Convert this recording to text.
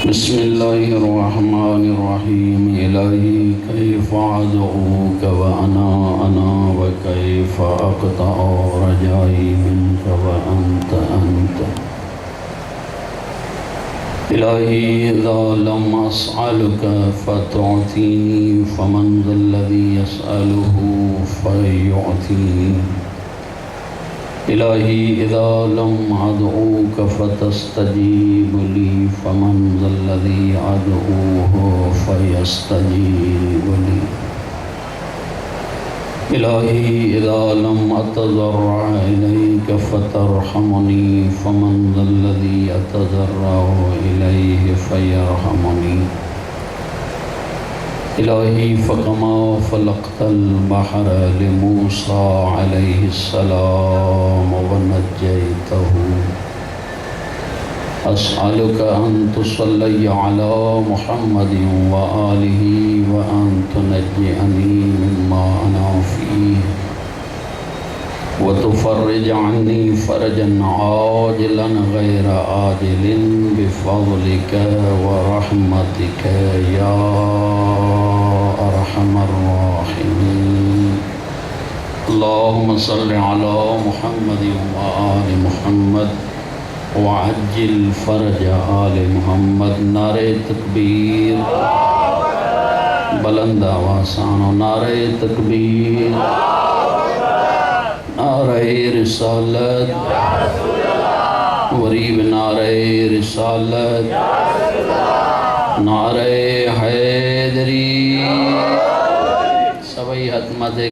बिस्मिल्लाहिर्रहमानिर्रहीम इलाही कैफ़ अदऊक व अना व कैफ़ अक़तअ रजाई मिनका व अंत इलाही इज़ा लम अस्अलुका फ़तुअतीनी फ़मन ज़ल्लज़ी यसअलुहु फ़युअतीनी इलाही इज़ा लम अदऊक फ़तस्तजीब ली फ़मन ज़ल्लज़ी अदऊहु फ़यस्तजीब ली इलाही इज़ा लम अतज़र्रअ इलैक फ़तरहमनी फ़मन ज़ल्लज़ी अतज़र्रअु इलैहि फ़यरहमनी इलाही फ़कमा फ़लक़तल बहर लिमूसा अलैहिस्सलाम व नज्जयतहु अस्अलुका अन तुसल्ली अला मुहम्मदिन व आलिहि व अन तुनज्जिअनी मिम्मा अना फ़ीह व तुफ़र्रिज अन्नी फ़रजन आजिलन गैर आजिलिन बिफ़ज़लिका व रहमतिका या अरहमर राहिमीन। अल्लाहुम्मा सल्लि अला मुहम्मदिन व आलि मुहम्मद व अज्जिल फ़रज आलि मुहम्मद। नारे तकबीर, बुलंद आवाज़ सानो नारे तकबीर, नारे रिसालत, वरीब नारे रिसालत।